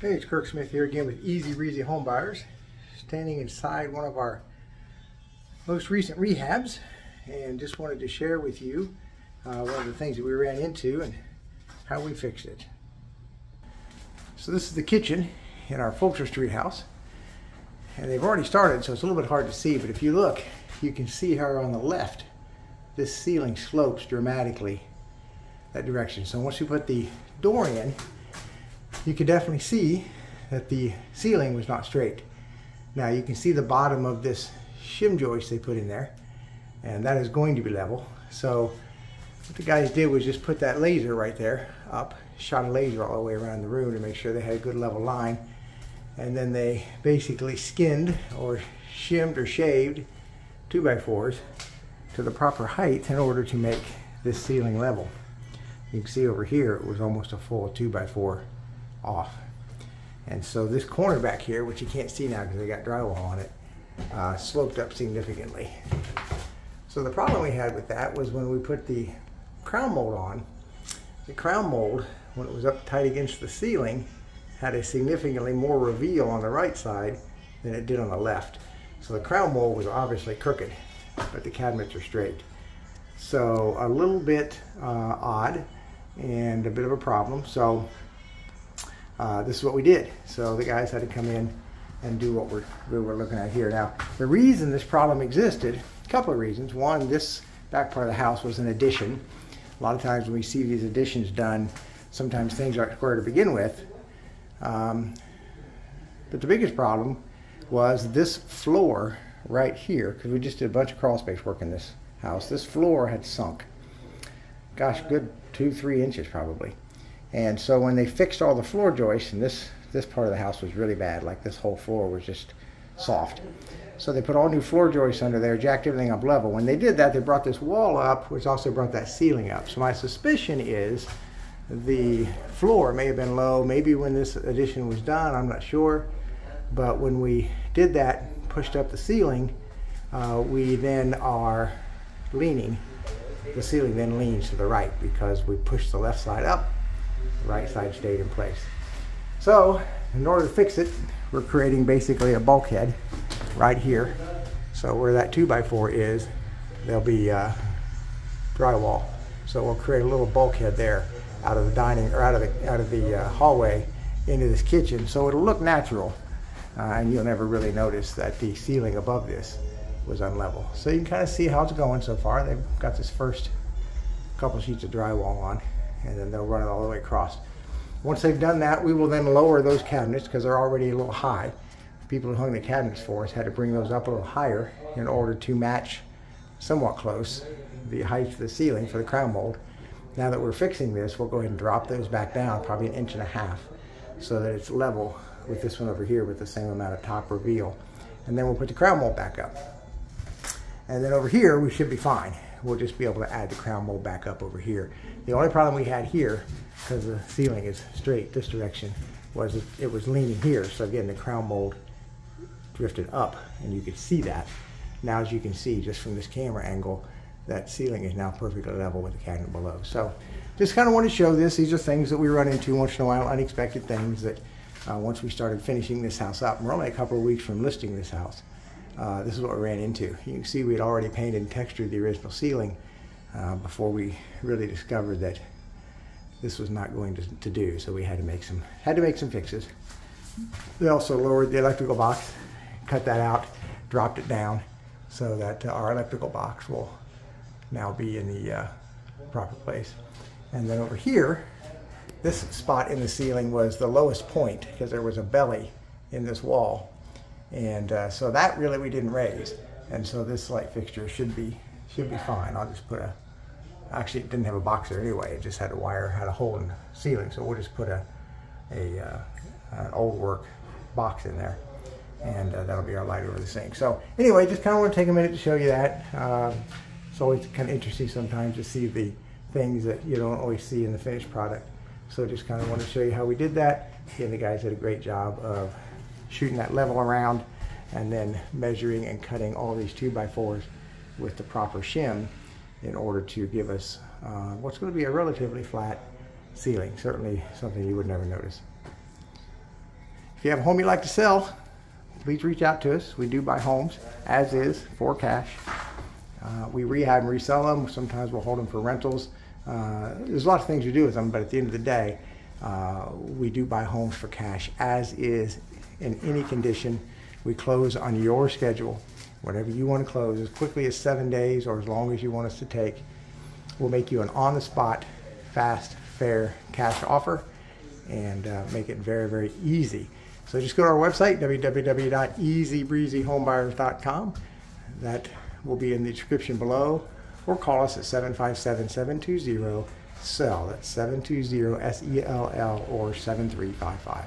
Hey, it's Kirk Smith here again with Easy Breezy Home Buyers, standing inside one of our most recent rehabs, and just wanted to share with you one of the things that we ran into and how we fixed it. So this is the kitchen in our Fulcher Street house, and they've already started, so it's a little bit hard to see, but if you look, you can see how on the left this ceiling slopes dramatically that direction. So once you put the door in, you can definitely see that the ceiling was not straight. Now you can see the bottom of this shim joist they put in there, and that is going to be level. So what the guys did was just put that laser right there up, shot a laser all the way around the room to make sure they had a good level line, and then they basically skinned or shimmed or shaved 2x4s to the proper height in order to make this ceiling level. You can see over here it was almost a full 2x4 off. And so this corner back here, which you can't see now because they got drywall on it, sloped up significantly. So the problem we had with that was when we put the crown mold on, the crown mold, when it was up tight against the ceiling, had a significantly more reveal on the right side than it did on the left. So the crown mold was obviously crooked, but the cabinets are straight. So a little bit odd and a bit of a problem. So this is what we did. So the guys had to come in and do what we were looking at here. Now, the reason this problem existed, a couple of reasons. One, this back part of the house was an addition. A lot of times when we see these additions done, sometimes things aren't square to begin with. But the biggest problem was this floor right here, because we just did a bunch of crawl space work in this house. This floor had sunk, gosh, good 2-3 inches probably. And so when they fixed all the floor joists, and this part of the house was really bad, like this whole floor was just soft. So they put all new floor joists under there, jacked everything up level. When they did that, they brought this wall up, which also brought that ceiling up. So my suspicion is the floor may have been low, maybe when this addition was done, I'm not sure. But when we did that, pushed up the ceiling, we then are leaning. The ceiling then leans to the right because we pushed the left side up. The right side stayed in place. So in order to fix it, we're creating basically a bulkhead right here. So where that 2x4 is, there'll be drywall. So we'll create a little bulkhead there out of the dining or out of the hallway into this kitchen, so it'll look natural, and you'll never really notice that the ceiling above this was unlevel. So you can kind of see how it's going so far. They've got this first couple sheets of drywall on, and then they'll run it all the way across. Once they've done that, we will then lower those cabinets because they're already a little high. People who hung the cabinets for us had to bring those up a little higher in order to match somewhat close the height of the ceiling for the crown mold. Now that we're fixing this, we'll go ahead and drop those back down probably 1.5 inches so that it's level with this one over here with the same amount of top reveal. And then we'll put the crown mold back up. And then over here, we should be fine. We'll just be able to add the crown mold back up over here. The only problem we had here, because the ceiling is straight this direction, was it was leaning here. So again, the crown mold drifted up, and you could see that. Now, as you can see just from this camera angle, that ceiling is now perfectly level with the cabinet below. So just kind of want to show this. These are things that we run into once in a while, unexpected things that once we started finishing this house up, and we're only a couple of weeks from listing this house, this is what we ran into. You can see we had already painted and textured the original ceiling before we really discovered that this was not going to do. So we had to make some fixes. We also lowered the electrical box, cut that out, dropped it down so that our electrical box will now be in the proper place. And then over here, this spot in the ceiling was the lowest point because there was a belly in this wall. And so that really we didn't raise. And so this light fixture should be fine. I'll just put actually it didn't have a box there anyway. It just had a hole in the ceiling. So we'll just put an old work box in there. And that'll be our light over the sink. So anyway, just kind of want to take a minute to show you that. It's always kind of interesting sometimes to see the things that you don't always see in the finished product. So just kind of want to show you how we did that. Again, the guys did a great job of shooting that level around and then measuring and cutting all these 2x4s with the proper shim in order to give us what's going to be a relatively flat ceiling. Certainly something you would never notice. If you have a home you'd like to sell, please reach out to us. We do buy homes as is for cash. We rehab and resell them. Sometimes we'll hold them for rentals. There's a lot of things we do with them, but at the end of the day, we do buy homes for cash as is in any condition. We close on your schedule. Whatever you want to close, as quickly as 7 days or as long as you want us to take. We'll make you an on-the-spot, fast, fair cash offer and make it very, very easy. So just go to our website, www.easybreezyhomebuyers.com. That will be in the description below, or call us at 757-720-SELL. That's 720-SELL or 7355.